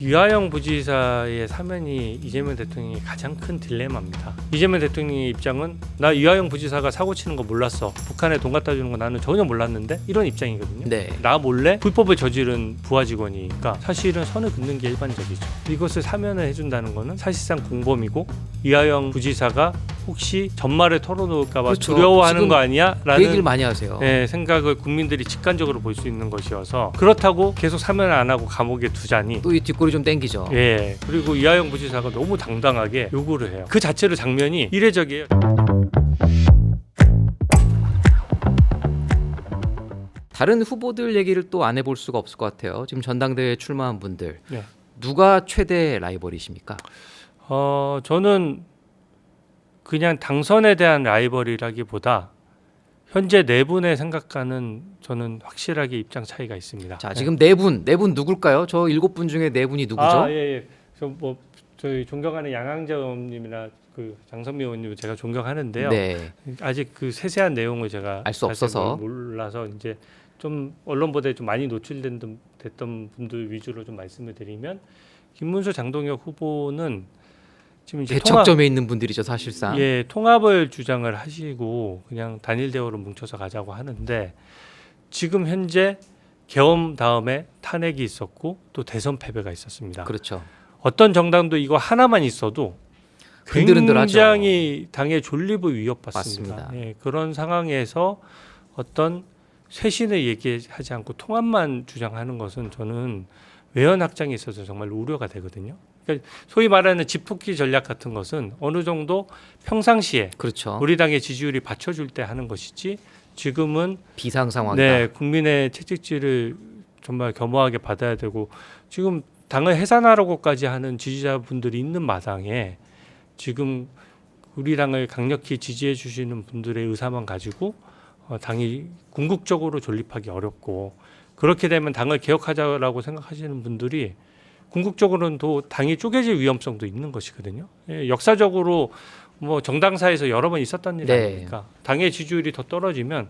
유하영 부지사의 사면이 이재명 대통령이 가장 큰 딜레마입니다. 이재명 대통령의 입장은 나 유하영 부지사가 사고 치는 거 몰랐어. 북한에 돈 갖다 주는 거 나는 전혀 몰랐는데 이런 입장이거든요. 네. 나 몰래 불법을 저지른 부하 직원이니까 사실은 선을 긋는 게 일반적이죠. 이것을 사면을 해준다는 거는 사실상 공범이고 유하영 부지사가 혹시 전말에 털어놓을까 봐 그렇죠. 두려워하는 지금 거 아니야? 그 라는 얘기를 많이 하세요. 생각을 국민들이 직관적으로 볼 수 있는 것이어서 그렇다고 계속 사면을 안 하고 감옥에 두자니 또 이 뒷골이 좀 땡기죠. 예, 그리고 이하영 부지사가 너무 당당하게 요구를 해요. 그 자체로 장면이 이례적이에요. 다른 후보들 얘기를 또 안 해볼 수가 없을 것 같아요. 지금 전당대회에 출마한 분들 네. 누가 최대 라이벌이십니까? 저는 그냥 당선에 대한 라이벌이라기보다 현재 네 분의 생각과는 저는 확실하게 입장 차이가 있습니다. 자, 지금 네 분 누굴까요? 저 7분 중에 네 분이 누구죠? 예. 저희 존경하는 양항자 의원님이나 그 장선미 의원님 제가 존경하는데요. 네. 아직 그 세세한 내용을 제가 알 수 없어서 몰라서 이제 좀 언론 보도에 좀 많이 됐던 분들 위주로 좀 말씀을 드리면 김문수 장동혁 후보는 지금 이제 대척점에 있는 분들이죠, 사실상. 통합을 주장을 하시고 그냥 단일 대우로 뭉쳐서 가자고 하는데 지금 현재 계엄 다음에 탄핵이 있었고 또 대선 패배가 있었습니다. 그렇죠. 어떤 정당도 이거 하나만 있어도 흔들흔들하죠. 굉장히 당의 존립을 위협받습니다. 맞습니다. 그런 상황에서 어떤 쇄신을 얘기하지 않고 통합만 주장하는 것은 저는 외연 확장에 있어서 정말 우려가 되거든요. 그러니까 소위 말하는 집토끼 전략 같은 것은 어느 정도 평상시에 그렇죠. 우리 당의 지지율이 받쳐줄 때 하는 것이지 지금은 비상 상황이다. 국민의 채찍질을 정말 겸허하게 받아야 되고 지금 당을 해산하려고까지 하는 지지자분들이 있는 마당에 지금 우리 당을 강력히 지지해 주시는 분들의 의사만 가지고 당이 궁극적으로 존립하기 어렵고 그렇게 되면 당을 개혁하자라고 생각하시는 분들이 궁극적으로는 또 당이 쪼개질 위험성도 있는 것이거든요. 역사적으로 뭐 정당사에서 여러 번 있었던 일 아닙니까? 당의 지지율이 더 떨어지면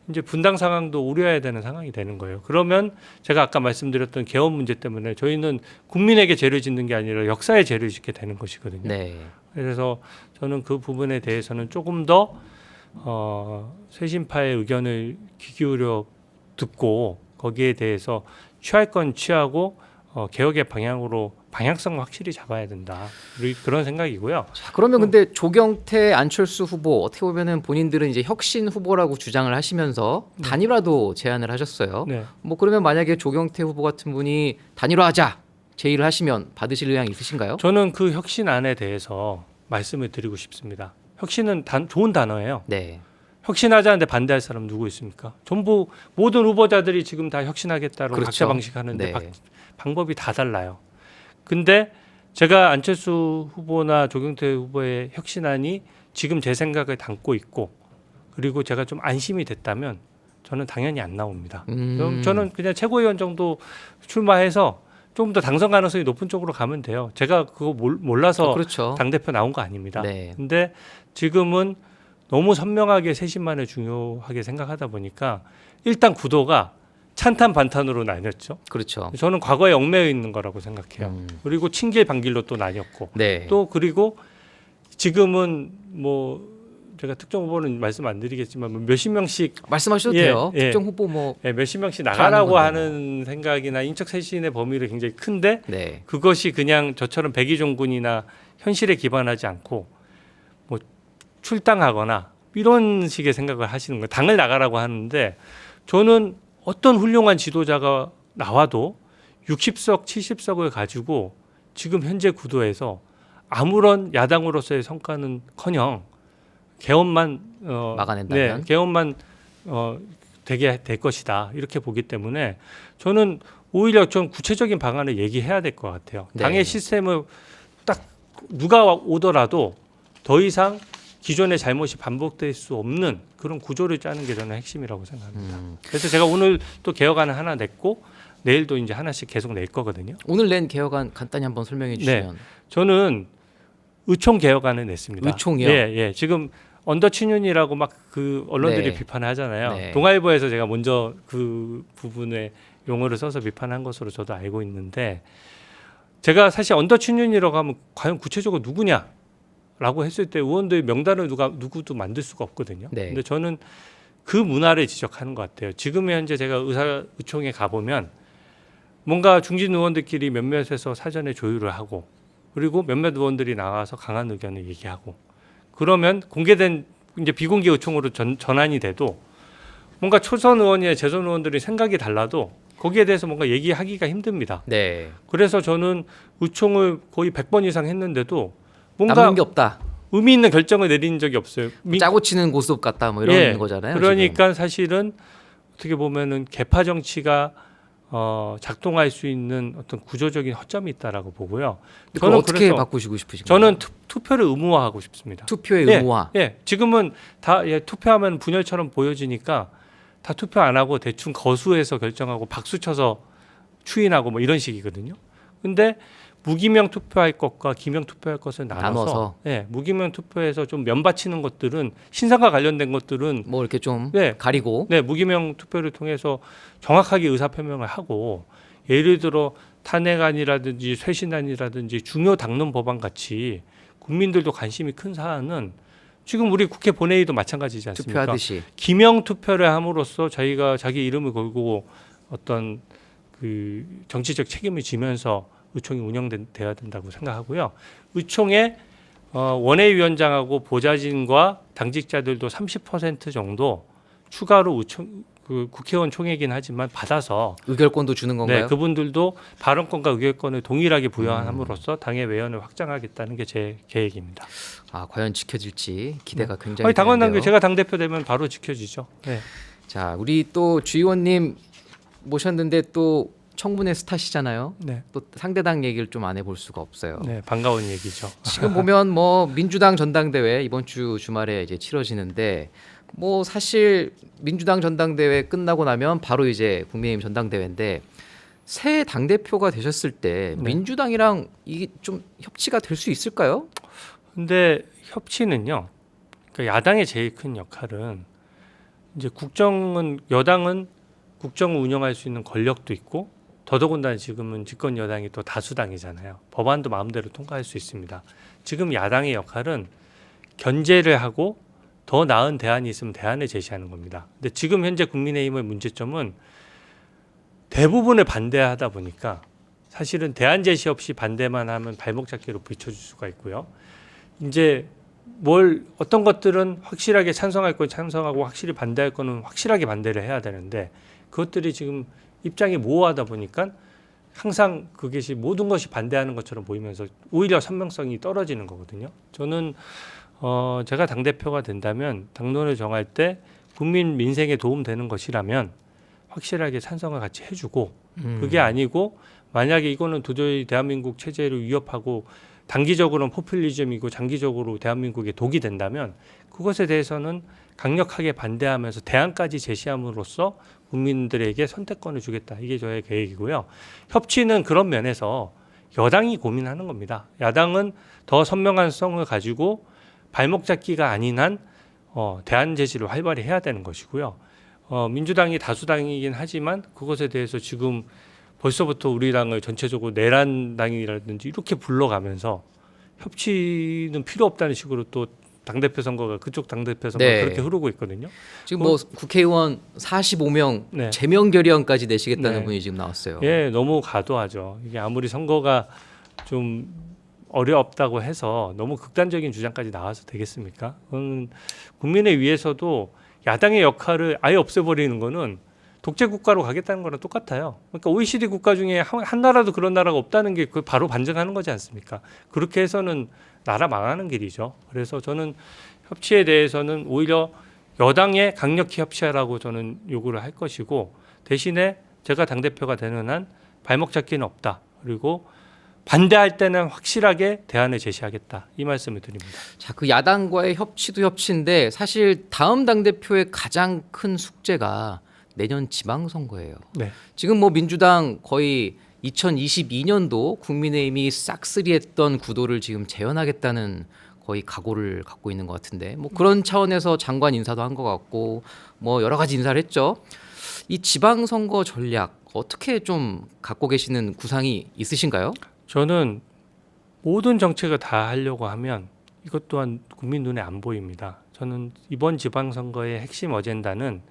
이제 분당 상황도 우려해야 되는 상황이 되는 거예요. 그러면 제가 아까 말씀드렸던 계엄 문제 때문에 저희는 국민에게 죄를 짓는 게 아니라 역사에 죄를 짓게 되는 것이거든요. 네. 그래서 저는 그 부분에 대해서는 조금 더 쇄신파의 의견을 귀 기울여 듣고 거기에 대해서 취할 건 취하고 개혁의 방향으로 방향성을 확실히 잡아야 된다. 그런 생각이고요. 자, 그러면 근데 조경태, 안철수 후보 어떻게 보면은 본인들은 이제 혁신 후보라고 주장을 하시면서 단일화도 제안을 하셨어요. 네. 뭐 그러면 만약에 조경태 후보 같은 분이 단일화하자 제의를 하시면 받으실 의향 있으신가요? 저는 그 혁신안에 대해서 말씀을 드리고 싶습니다. 혁신은 좋은 단어예요. 네. 혁신하자는데 반대할 사람 누구 있습니까? 전부 모든 후보자들이 지금 다 혁신하겠다고 그렇죠. 각자 방식하는데 네. 방법이 다 달라요. 근데 제가 안철수 후보나 조경태 후보의 혁신안이 지금 제 생각을 담고 있고 그리고 제가 좀 안심이 됐다면 저는 당연히 안 나옵니다. 그럼 저는 그냥 최고위원 정도 출마해서 좀 더 당선 가능성이 높은 쪽으로 가면 돼요. 제가 그거 몰라서 그렇죠. 당대표 나온 거 아닙니다. 네. 근데 지금은 너무 선명하게 쇄신만을 중요하게 생각하다 보니까 일단 구도가 찬탄 반탄으로 나뉘었죠. 그렇죠. 저는 과거에 얽매여 있는 거라고 생각해요. 그리고 친길 반길로 또 나뉘었고 네. 또 그리고 지금은 뭐 제가 특정 후보는 말씀 안 드리겠지만 몇십 명씩 말씀하셔도 돼요. 특정 후보 뭐 몇십 명씩 하는 나가라고 건데 하는 생각이나 인적 쇄신의 범위를 굉장히 큰데 네. 그것이 그냥 저처럼 백의종군이나 현실에 기반하지 않고 뭐 출당하거나 이런 식의 생각을 하시는 거예요. 당을 나가라고 하는데 저는 어떤 훌륭한 지도자가 나와도 60석, 70석을 가지고 지금 현재 구도에서 아무런 야당으로서의 성과는커녕 계엄만 막아낸다면 계엄만 되게 될 것이다 이렇게 보기 때문에 저는 오히려 좀 구체적인 방안을 얘기해야 될 것 같아요. 네. 당의 시스템을 딱 누가 오더라도 더 이상 기존의 잘못이 반복될 수 없는 그런 구조를 짜는 게 저는 핵심이라고 생각합니다. 그래서 제가 오늘 또 개혁안을 하나 냈고 내일도 이제 하나씩 계속 낼 거거든요. 오늘 낸 개혁안 간단히 한번 설명해 주시면. 저는 의총 개혁안을 냈습니다. 의총이요? 예. 지금 언더친윤이라고 막 그 언론들이 네. 비판하잖아요. 네. 동아일보에서 제가 먼저 그 부분에 용어를 써서 비판한 것으로 저도 알고 있는데 제가 사실 언더춘윤이라고 하면 과연 구체적으로 누구냐라고 했을 때 의원들의 명단을 누구도 만들 수가 없거든요. 네. 근데 저는 그 문화를 지적하는 것 같아요. 지금 현재 제가 의총에 가보면 뭔가 중진 의원들끼리 몇몇에서 사전에 조율을 하고 그리고 몇몇 의원들이 나와서 강한 의견을 얘기하고 그러면 공개된 이제 비공개 의총으로 전환이 돼도 뭔가 초선 의원이나 재선 의원들이 생각이 달라도 거기에 대해서 뭔가 얘기하기가 힘듭니다. 네. 그래서 저는 의총을 거의 100번 이상 했는데도 뭔가 남는 게 없다. 의미 있는 결정을 내린 적이 없어요. 짜고 치는 고스톱 같다 뭐 이런 거잖아요. 그러니까 지금. 사실은 어떻게 보면은 개파 정치가 작동할 수 있는 어떤 구조적인 허점이 있다라고 보고요. 저는 어떻게 바꾸시고 싶으신가요? 저는 투표를 의무화하고 싶습니다. 투표의 의무화. 예, 지금은 다 투표하면 분열처럼 보여지니까 다 투표 안 하고 대충 거수해서 결정하고 박수 쳐서 추인하고 뭐 이런 식이거든요. 근데 무기명 투표할 것과 기명 투표할 것을 나눠서 예, 무기명 투표에서 좀 면바치는 것들은 신상과 관련된 것들은 뭐 이렇게 좀 네, 가리고 네, 무기명 투표를 통해서 정확하게 의사 표명을 하고 예를 들어 탄핵안이라든지 쇄신안이라든지 중요 당론 법안 같이 국민들도 관심이 큰 사안은 지금 우리 국회 본회의도 마찬가지지 않습니까? 투표하듯이. 기명 투표를 함으로써 자기가 자기 이름을 걸고 어떤 그 정치적 책임을 지면서 의총이 운영돼야 된다고 생각하고요. 의총에 원외위원장하고 보좌진과 당직자들도 30% 정도 추가로 그 국회의원 총회이긴 하지만 받아서 의결권도 주는 건가요? 네, 그분들도 발언권과 의결권을 동일하게 부여함으로써 당의 외연을 확장하겠다는 게 제 계획입니다. 아, 과연 지켜질지 기대가 굉장히 아니, 당연한 게 되는데요. 제가 당 대표 되면 바로 지켜지죠. 네. 자, 우리 또 주 의원님 모셨는데 또 청문회 스타시잖아요. 네. 또 상대당 얘기를 좀 안 해볼 수가 없어요. 네, 반가운 얘기죠. 지금 보면 뭐 민주당 전당대회 이번 주 주말에 이제 치러지는데 뭐 사실 민주당 전당대회 끝나고 나면 바로 이제 국민의힘 전당대회인데 새 당 대표가 되셨을 때 네. 민주당이랑 이게 좀 협치가 될 수 있을까요? 근데 협치는요. 그러니까 야당의 제일 큰 역할은 이제 여당은 국정을 운영할 수 있는 권력도 있고 더더군다나 지금은 집권 여당이 또 다수당이잖아요. 법안도 마음대로 통과할 수 있습니다. 지금 야당의 역할은 견제를 하고 더 나은 대안이 있으면 대안을 제시하는 겁니다. 근데 지금 현재 국민의힘의 문제점은 대부분을 반대하다 보니까 사실은 대안 제시 없이 반대만 하면 발목 잡기로 비춰줄 수가 있고요. 이제 어떤 것들은 확실하게 찬성할 건 찬성하고 확실히 반대할 거는 확실하게 반대를 해야 되는데 그것들이 지금 입장이 모호하다 보니까 항상 그것이 모든 것이 반대하는 것처럼 보이면서 오히려 선명성이 떨어지는 거거든요. 저는 제가 당대표가 된다면 당론을 정할 때 국민 민생에 도움되는 것이라면 확실하게 찬성을 같이 해주고 그게 아니고 만약에 이거는 도저히 대한민국 체제를 위협하고 단기적으로는 포퓰리즘이고 장기적으로 대한민국에 독이 된다면 그것에 대해서는 강력하게 반대하면서 대안까지 제시함으로써 국민들에게 선택권을 주겠다. 이게 저의 계획이고요. 협치는 그런 면에서 여당이 고민하는 겁니다. 야당은 더 선명한 성을 가지고 발목 잡기가 아닌 한 대안 제시를 활발히 해야 되는 것이고요. 민주당이 다수당이긴 하지만 그것에 대해서 지금 벌써부터 우리 당을 전체적으로 내란당이라든지 이렇게 불러가면서 협치는 필요 없다는 식으로 또 당대표 선거가 그쪽 당대표 선거가 네. 그렇게 흐르고 있거든요. 지금 뭐 국회의원 45명 네. 제명 결의안까지 내시겠다는 네. 분이 지금 나왔어요. 예, 너무 과도하죠. 이게 아무리 선거가 좀 어렵다고 해서 너무 극단적인 주장까지 나와서 되겠습니까? 그건 국민을 위해서도 야당의 역할을 아예 없애버리는 거는 독재 국가로 가겠다는 거랑 똑같아요. 그러니까 OECD 국가 중에 한 나라도 그런 나라가 없다는 게 바로 반증하는 거지 않습니까? 그렇게 해서는 나라 망하는 길이죠. 그래서 저는 협치에 대해서는 오히려 여당에 강력히 협치하라고 저는 요구를 할 것이고 대신에 제가 당대표가 되는 한 발목 잡기는 없다. 그리고 반대할 때는 확실하게 대안을 제시하겠다. 이 말씀을 드립니다. 자, 그 야당과의 협치도 협치인데 사실 다음 당 대표의 가장 큰 숙제가 내년 지방선거예요. 네. 지금 뭐 민주당 거의 2022년도 국민의힘이 싹쓸이했던 구도를 지금 재현하겠다는 거의 각오를 갖고 있는 것 같은데 뭐 그런 차원에서 장관 인사도 한 것 같고 뭐 여러 가지 인사를 했죠. 이 지방선거 전략 어떻게 좀 갖고 계시는 구상이 있으신가요? 저는 모든 정책을 다 하려고 하면 이것 또한 국민 눈에 안 보입니다. 저는 이번 지방선거의 핵심 어젠다는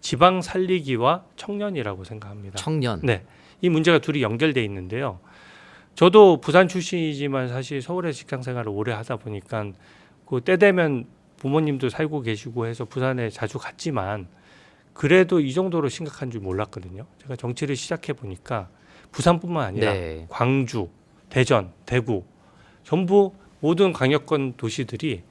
지방 살리기와 청년이라고 생각합니다. 청년. 네, 이 문제가 둘이 연결돼 있는데요. 저도 부산 출신이지만 사실 서울에 직장 생활을 오래 하다 보니까 그 때 되면 부모님도 살고 계시고 해서 부산에 자주 갔지만 그래도 이 정도로 심각한 줄 몰랐거든요. 제가 정치를 시작해 보니까 부산뿐만 아니라 네. 광주, 대전, 대구 전부 모든 광역권 도시들이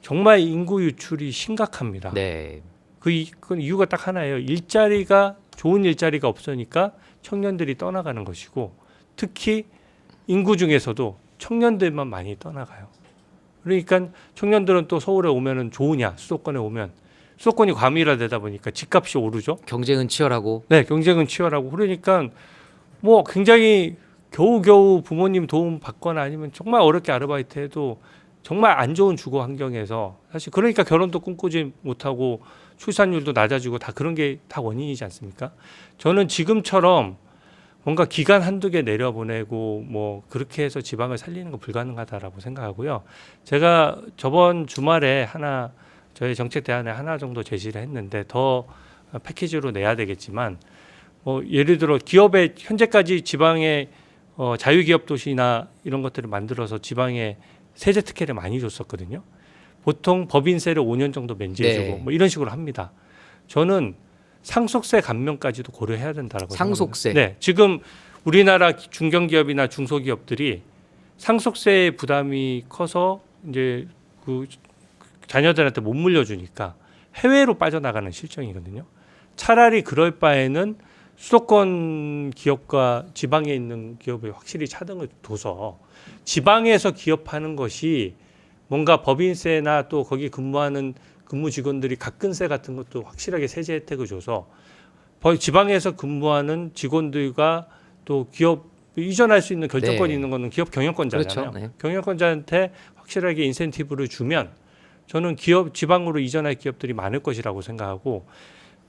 정말 인구 유출이 심각합니다. 네. 그 이유가 딱 하나예요. 일자리가 좋은 일자리가 없으니까 청년들이 떠나가는 것이고 특히 인구 중에서도 청년들만 많이 떠나가요. 그러니까 청년들은 또 서울에 오면은 좋으냐 수도권에 오면 수도권이 과밀화되다 보니까 집값이 오르죠. 경쟁은 치열하고. 네, 경쟁은 치열하고 그러니까 뭐 굉장히 겨우겨우 부모님 도움 받거나 아니면 정말 어렵게 아르바이트해도 정말 안 좋은 주거 환경에서 사실 그러니까 결혼도 꿈꾸지 못하고 출산율도 낮아지고 다 그런 게 다 원인이지 않습니까? 저는 지금처럼 뭔가 기간 한두 개 내려보내고 뭐 그렇게 해서 지방을 살리는 거 불가능하다라고 생각하고요. 제가 저번 주말에 하나 저희 정책 대안에 하나 정도 제시를 했는데 더 패키지로 내야 되겠지만 뭐 예를 들어 기업에 현재까지 지방에 자유기업 도시나 이런 것들을 만들어서 지방에 세제 특혜를 많이 줬었거든요. 보통 법인세를 5년 정도 면제해주고 네. 뭐 이런 식으로 합니다. 저는 상속세 감면까지도 고려해야 된다라고 상속세. 생각합니다. 네, 지금 우리나라 중견기업이나 중소기업들이 상속세 부담이 커서 이제 그 자녀들한테 못 물려주니까 해외로 빠져나가는 실정이거든요. 차라리 그럴 바에는 수도권 기업과 지방에 있는 기업에 확실히 차등을 둬서 지방에서 기업하는 것이 뭔가 법인세나 또 거기 근무하는 근무 직원들이 각근세 같은 것도 확실하게 세제 혜택을 줘서 지방에서 근무하는 직원들과 또 기업 이전할 수 있는 결정권이 네. 있는 거는 기업 경영권자잖아요. 그렇죠. 네. 경영권자한테 확실하게 인센티브를 주면 저는 지방으로 이전할 기업들이 많을 것이라고 생각하고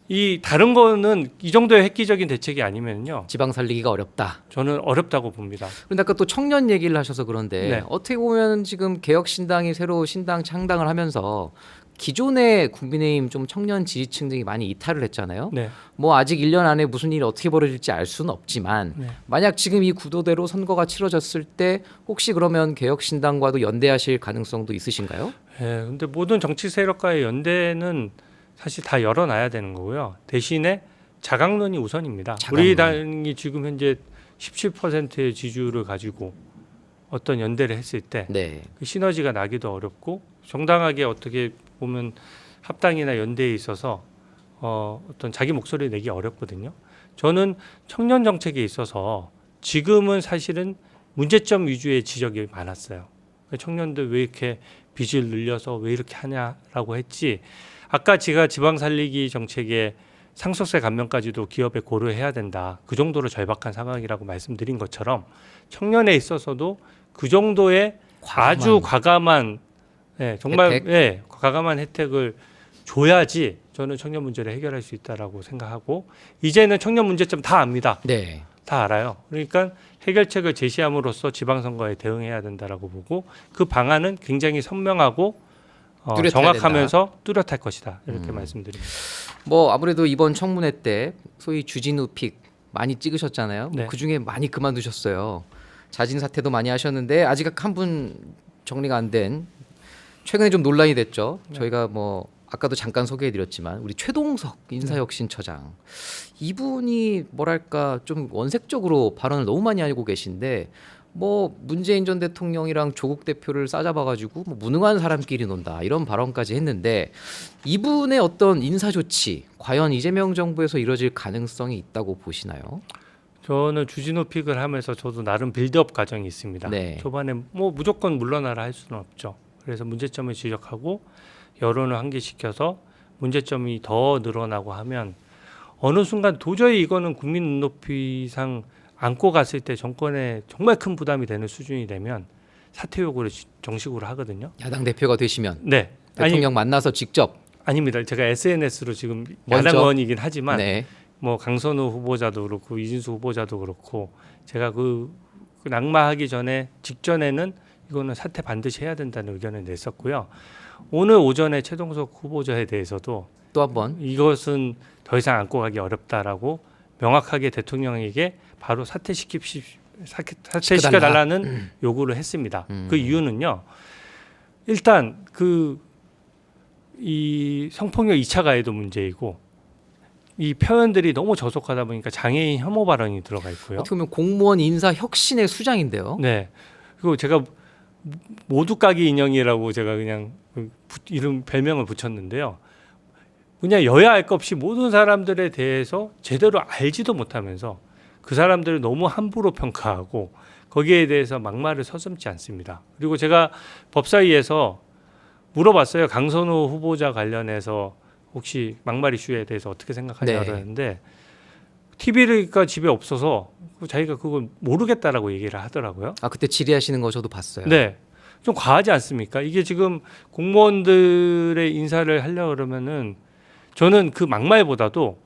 이 다른 거는 이 정도의 획기적인 대책이 아니면요. 지방 살리기가 어렵다. 저는 어렵다고 봅니다. 그런데 아까 또 청년 얘기를 하셔서 그런데 네. 어떻게 보면 지금 개혁신당이 새로 신당 창당을 하면서 기존의 국민의힘 좀 청년 지지층들이 많이 이탈을 했잖아요. 네. 뭐 아직 1년 안에 무슨 일이 어떻게 벌어질지 알 수는 없지만 네. 만약 지금 이 구도대로 선거가 치러졌을 때 혹시 그러면 개혁신당과도 연대하실 가능성도 있으신가요? 예, 근데 모든 정치 세력과의 연대는 사실 다 열어놔야 되는 거고요. 대신에 자강론이 우선입니다. 자강론. 우리 당이 지금 현재 17%의 지지율을 가지고 어떤 연대를 했을 때 네. 그 시너지가 나기도 어렵고 정당하게 어떻게 보면 합당이나 연대에 있어서 어떤 자기 목소리를 내기 어렵거든요. 저는 청년 정책에 있어서 지금은 사실은 문제점 위주의 지적이 많았어요. 청년들 왜 이렇게 빚을 늘려서 왜 이렇게 하냐라고 했지. 아까 제가 지방 살리기 정책에 상속세 감면까지도 기업에 고려해야 된다. 그 정도로 절박한 상황이라고 말씀드린 것처럼 청년에 있어서도 그 정도의 아주 과감한 정말 혜택? 과감한 혜택을 줘야지 저는 청년 문제를 해결할 수 있다라고 생각하고 이제는 청년 문제점 다 압니다. 네. 다 알아요. 그러니까 해결책을 제시함으로써 지방선거에 대응해야 된다라고 보고 그 방안은 굉장히 선명하고 뚜렷해야 정확하면서 뚜렷할 것이다. 이렇게 말씀드립니다. 뭐 아무래도 이번 청문회 때 소위 주진우 픽 많이 찍으셨잖아요. 네. 그 중에 많이 그만두셨어요. 자진 사퇴도 많이 하셨는데 아직 한 분 정리가 안 된 최근에 좀 논란이 됐죠. 네. 저희가 뭐 아까도 잠깐 소개해드렸지만 우리 최동석 인사혁신처장 이분이 뭐랄까 좀 원색적으로 발언을 너무 많이 하고 계신데 뭐 문재인 전 대통령이랑 조국 대표를 싸잡아가지고 뭐 무능한 사람끼리 논다 이런 발언까지 했는데 이분의 어떤 인사 조치 과연 이재명 정부에서 이뤄질 가능성이 있다고 보시나요? 저는 주진우 픽을 하면서 저도 나름 빌드업 과정이 있습니다. 네. 초반에 뭐 무조건 물러나라 할 수는 없죠. 그래서 문제점을 지적하고 여론을 환기시켜서 문제점이 더 늘어나고 하면 어느 순간 도저히 이거는 국민 눈높이상 안고 갔을 때 정권에 정말 큰 부담이 되는 수준이 되면 사퇴 요구를 정식으로 하거든요. 야당 대표가 되시면 네. 대통령 만나서 직접 아닙니다. 제가 SNS로 지금 먼저? 야당 의원이긴 하지만 네. 뭐 강선우 후보자도 그렇고 이진수 후보자도 그렇고 제가 그 낙마하기 전에 직전에는 이거는 사퇴 반드시 해야 된다는 의견을 냈었고요. 오늘 오전에 최동석 후보자에 대해서도 또 한번 이것은 더 이상 안고 가기 어렵다라고 명확하게 대통령에게 바로 사퇴시켜달라는 요구를 했습니다. 그 이유는요. 일단 이 성폭력 2차 가해도 문제이고 이 표현들이 너무 저속하다 보니까 장애인 혐오 발언이 들어가 있고요. 어떻게 보면 공무원 인사 혁신의 수장인데요. 네. 그리고 제가 모두 까기 인형이라고 제가 그냥 이름 별명을 붙였는데요. 그냥 여야 할 것 없이 모든 사람들에 대해서 제대로 알지도 못하면서 그 사람들을 너무 함부로 평가하고 거기에 대해서 막말을 서슴지 않습니다. 그리고 제가 법사위에서 물어봤어요. 강선우 후보자 관련해서 혹시 막말 이슈에 대해서 어떻게 생각하냐고 네. 하는데 TV가 집에 없어서 자기가 그걸 모르겠다라고 얘기를 하더라고요. 아 그때 질의하시는 거 저도 봤어요. 네. 좀 과하지 않습니까? 이게 지금 공무원들의 인사를 하려고 그러면은 저는 그 막말보다도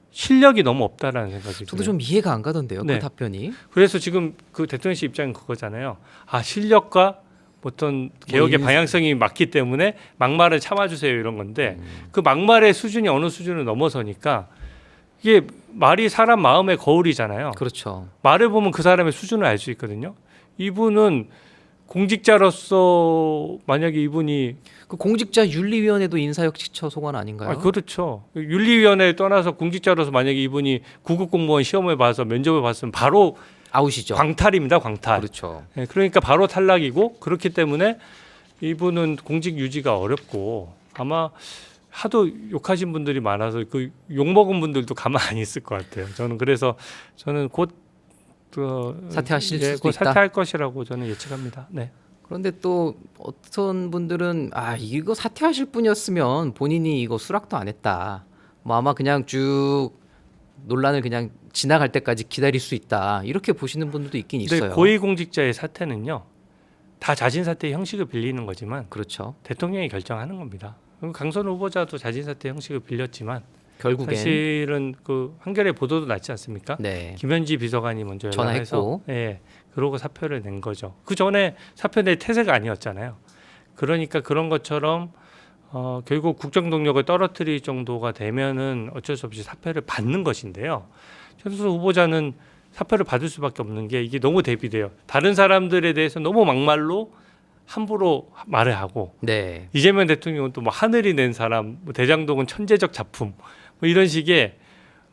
실력이 너무 없다라는 생각이 저도 들어요. 좀 이해가 안 가던데요. 네. 그 답변이. 그래서 지금 그 대통령실 입장은 그거잖아요. 아 실력과 어떤 개혁의 방향성이 맞기 때문에 막말을 참아주세요 이런 건데 그 막말의 수준이 어느 수준을 넘어서니까 이게 말이 사람 마음의 거울이잖아요. 그렇죠. 말을 보면 그 사람의 수준을 알 수 있거든요. 이분은 공직자로서 만약에 이분이 그 공직자 윤리위원회도 인사혁신처 소관 아닌가요? 그렇죠. 윤리위원회에 떠나서 공직자로서 만약에 이분이 구급 공무원 시험을 봐서 면접을 봤으면 바로 아웃이죠. 광탈입니다. 광탈. 그렇죠. 네, 그러니까 바로 탈락이고 그렇기 때문에 이분은 공직 유지가 어렵고 아마 하도 욕하신 분들이 많아서 그 욕먹은 분들도 가만 안 있을 것 같아요. 저는 곧 사퇴하실 수도 곧 있다. 사퇴할 것이라고 저는 예측합니다. 네. 그런데 또 어떤 분들은 아 이거 사퇴하실 분이었으면 본인이 이거 수락도 안 했다. 뭐 아마 그냥 쭉 논란을 그냥 지나갈 때까지 기다릴 수 있다. 이렇게 보시는 분들도 있긴 근데 있어요. 고위공직자의 사퇴는요. 다 자진 사퇴 형식을 빌리는 거지만 그렇죠. 대통령이 결정하는 겁니다. 강선우 후보자도 자진 사퇴 형식을 빌렸지만 결국엔 사실은 그 한겨레 보도도 났지 않습니까? 네. 김현지 비서관이 먼저 연락해서 전화했고. 그러고 사표를 낸 거죠. 그 전에 사표 낼 태세가 아니었잖아요. 그러니까 그런 것처럼 결국 국정 동력을 떨어뜨릴 정도가 되면은 어쩔 수 없이 사표를 받는 것인데요. 최동석 후보자는 사표를 받을 수밖에 없는 게 이게 너무 대비돼요. 다른 사람들에 대해서 너무 막말로 함부로 말을 하고 네. 이재명 대통령은 또 뭐 하늘이 낸 사람, 뭐 대장동은 천재적 작품 뭐 이런 식의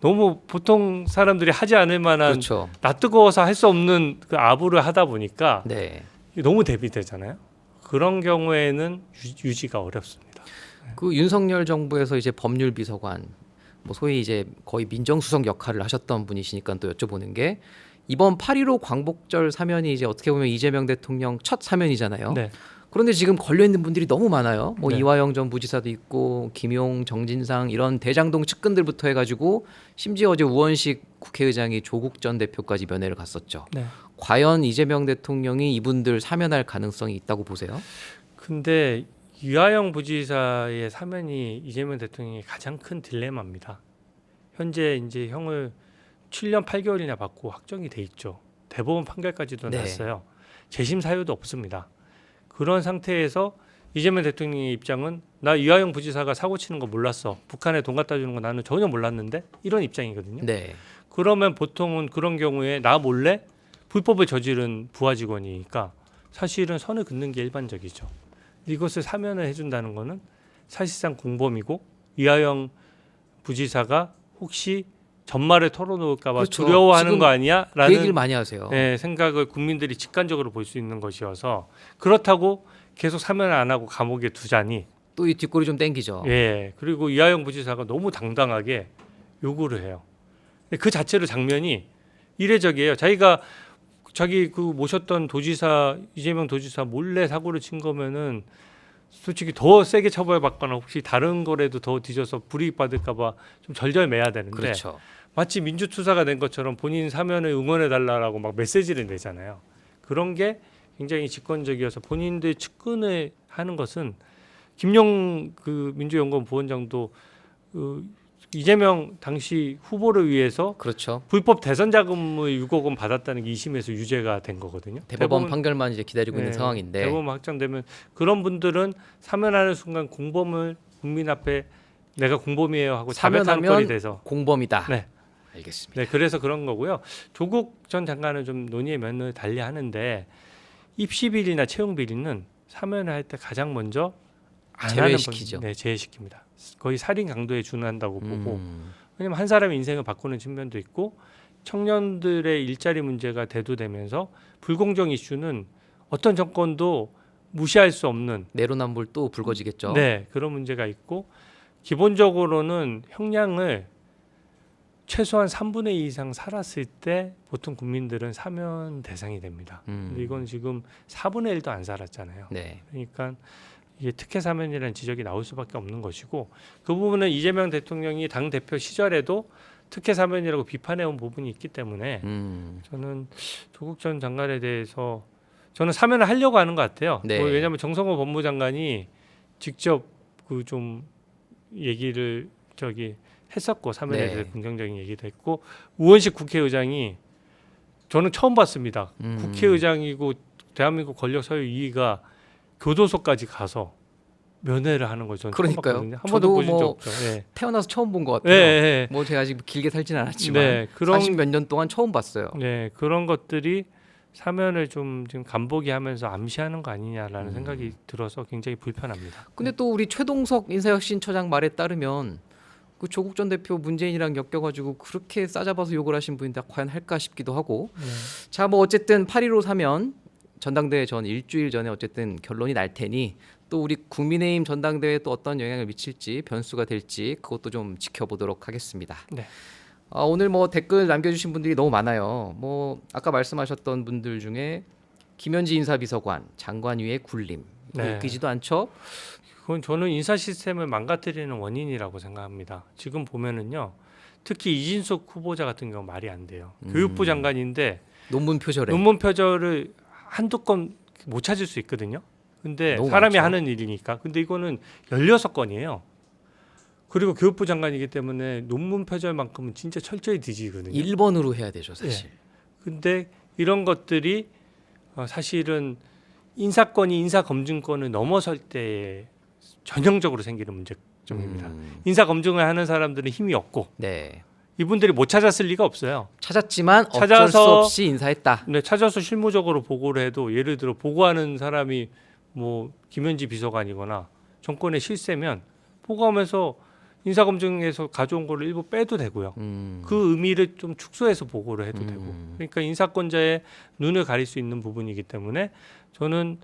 너무 보통 사람들이 하지 않을 만한 그렇죠. 나 뜨거워서 할 수 없는 그 아부를 하다 보니까 네. 이게 너무 대비되잖아요. 그런 경우에는 유지가 어렵습니다. 그 윤석열 정부에서 이제 법률 비서관 뭐 소위 이제 거의 민정수석 역할을 하셨던 분이시니까 또 여쭤보는 게 이번 8.15 광복절 사면이 이제 어떻게 보면 이재명 대통령 첫 사면이잖아요. 네. 그런데 지금 걸려 있는 분들이 너무 많아요. 뭐 네. 이화영 전 부지사도 있고 김용, 정진상 이런 대장동 측근들부터 해가지고 심지어 어제 우원식 국회의장이 조국 전 대표까지 면회를 갔었죠. 네. 과연 이재명 대통령이 이분들 사면할 가능성이 있다고 보세요? 근데 이화영 부지사의 사면이 이재명 대통령의 가장 큰 딜레마입니다. 현재 이제 형을 7년 8개월이나 받고 확정이 돼 있죠. 대법원 판결까지도 네. 났어요. 재심 사유도 없습니다. 그런 상태에서 이재명 대통령의 입장은 나 이화영 부지사가 사고 치는 거 몰랐어. 북한에 돈 갖다 주는 거 나는 전혀 몰랐는데 이런 입장이거든요. 네. 그러면 보통은 그런 경우에 나 몰래 불법을 저지른 부하 직원이니까 사실은 선을 긋는 게 일반적이죠. 이것을 사면을 해준다는 거는 사실상 공범이고 이화영 부지사가 혹시 전말을 털어놓을까 봐 그렇죠. 두려워하는 지금 거 아니야? 그 라는 얘기를 많이 하세요. 생각을 국민들이 직관적으로 볼 수 있는 것이어서 그렇다고 계속 사면을 안 하고 감옥에 두자니 또 이 뒷골이 좀 땡기죠. 그리고 이화영 부지사가 너무 당당하게 요구를 해요. 근데 그 자체로 장면이 이례적이에요. 자기 그 모셨던 도지사 이재명 도지사 몰래 사고를 친 거면은 솔직히 더 세게 처벌받거나 혹시 다른 거라도 더 뒤져서 불이익 받을까봐 좀 절절매야 되는데 그렇죠. 마치 민주투사가 된 것처럼 본인 사면을 응원해 달라고 막 메시지를 내잖아요. 그런 게 굉장히 직권적이어서 본인들 측근을 하는 것은 김용 그 민주연구원 부원장도 이재명 당시 후보를 위해서 그렇죠. 불법 대선 자금을 6억 원 받았다는 게 2심에서 유죄가 된 거거든요. 대법원 판결만 이제 기다리고 있는 네, 상황인데 대법원 확정되면 그런 분들은 사면하는 순간 공범을 국민 앞에 내가 공범이에요 하고 자백하는 꼴이 사면하면 돼서 공범이다. 네. 알겠습니다. 네, 그래서 그런 거고요. 조국 전 장관은 좀 논의의 면을 달리 하는데 입시 비리나 채용 비리는 사면을 할 때 가장 먼저 안 제외시키죠. 하는 네, 제외시킵니다. 거의 살인 강도에 준한다고 보고 음, 왜냐면 한 사람의 인생을 바꾸는 측면도 있고 청년들의 일자리 문제가 대두되면서 불공정 이슈는 어떤 정권도 무시할 수 없는 내로남불 또 불거지겠죠. 네, 그런 문제가 있고 기본적으로는 형량을 최소한 3분의 2 이상 살았을 때 보통 국민들은 사면 대상이 됩니다. 근데 이건 지금 4분의 1도 안 살았잖아요. 네. 그러니까 이게 특혜 사면이라는 지적이 나올 수밖에 없는 것이고 그 부분은 이재명 대통령이 당 대표 시절에도 특혜 사면이라고 비판해온 부분이 있기 때문에 저는 조국 전 장관에 대해서 저는 사면을 하려고 하는 것 같아요. 네. 왜냐하면 정성호 법무장관이 직접 그 좀 얘기를 했었고 사면에 네. 대해서 긍정적인 얘기도 했고 우원식 국회의장이 저는 처음 봤습니다. 국회의장이고 대한민국 권력 서열 2위가 교도소까지 가서 면회를 하는 걸 저는 그러니까요. 처음 봤거든요. 한 저도 번도 보신 적 뭐 없죠. 네. 태어나서 처음 본 것 네, 같아요. 네, 뭐 제가 아직 길게 살진 않았지만 네, 그런 40몇 년 동안 처음 봤어요. 네, 그런 것들이 사면을 좀 지금 간보기 하면서 암시하는 거 아니냐라는 생각이 들어서 굉장히 불편합니다. 근데 또 우리 최동석 인사혁신처장 말에 따르면 그 조국 전 대표 문재인이랑 엮여가지고 그렇게 싸잡아서 욕을 하신 분인데 과연 할까 싶기도 하고. 네. 자, 뭐 어쨌든 8.15 사면 전당대회 전 일주일 전에 어쨌든 결론이 날 테니 또 우리 국민의힘 전당대회에 또 어떤 영향을 미칠지 변수가 될지 그것도 좀 지켜보도록 하겠습니다. 네. 오늘 뭐 댓글 남겨주신 분들이 너무 많아요. 뭐 아까 말씀하셨던 분들 중에 김현지 인사비서관 장관위의 굴림 네. 웃기지도 않죠? 그건 저는 인사 시스템을 망가뜨리는 원인이라고 생각합니다. 지금 보면은요, 특히 이진숙 후보자 같은 경우 말이 안 돼요. 교육부 장관인데 논문 표절에 논문 표절을 한두 건 못 찾을 수 있거든요. 근데 너무 사람이 많죠. 하는 일이니까. 근데 이거는 16건이에요. 그리고 교육부 장관이기 때문에 논문 표절만큼은 진짜 철저히 뒤지거든요. 1번으로 해야 되죠 사실. 근데 이런 것들이 사실은 인사권이 인사검증권을 넘어설 때 전형적으로 생기는 문제점입니다. 인사 검증을 하는 사람들은 힘이 없고 네. 이분들이 못 찾았을 리가 없어요. 찾았지만 어쩔 수 찾아서 없이 인사했다. 근데 찾아서 실무적으로 보고를 해도 예를 들어 보고하는 사람이 뭐 김현지 비서관이거나 정권의 실세면 보고하면서 인사검증에서 가져온 거를 일부 빼도 되고요. 그 의미를 좀 축소해서 보고를 해도 되고. 그러니까 인사권자의 눈을 가릴 수 있는 부분이기 때문에 저는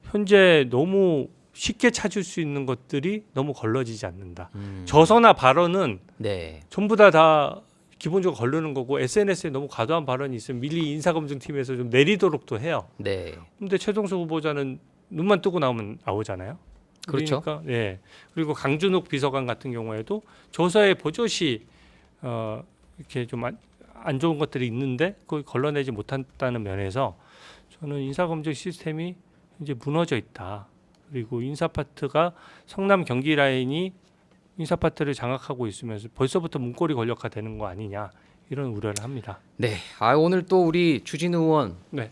현재 너무 쉽게 찾을 수 있는 것들이 너무 걸러지지 않는다. 저서나 발언은 네. 전부 다 기본적으로 걸르는 거고 SNS에 너무 과도한 발언이 있으면 미리 인사검증팀에서 좀 내리도록도 해요. 네. 근데 최동수 후보자는 눈만 뜨고 나오잖아요. 그렇죠. 그러니까, 예. 그리고 강준욱 비서관 같은 경우에도 조서에 버젓이 이렇게 좀 안 좋은 것들이 있는데 그걸 걸러내지 못한다는 면에서 저는 인사검증 시스템이 이제 무너져 있다. 그리고 인사 파트가 성남 경기 라인이 인사 파트를 장악하고 있으면서 벌써부터 문고리 권력화되는 거 아니냐 이런 우려를 합니다. 네. 오늘 또 우리 주진우 의원 네.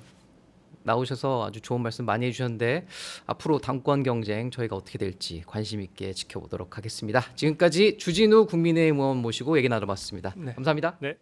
나오셔서 아주 좋은 말씀 많이 해주셨는데 앞으로 당권 경쟁 저희가 어떻게 될지 관심 있게 지켜보도록 하겠습니다. 지금까지 주진우 국민의힘 의원 모시고 얘기 나눠봤습니다. 네. 감사합니다. 네.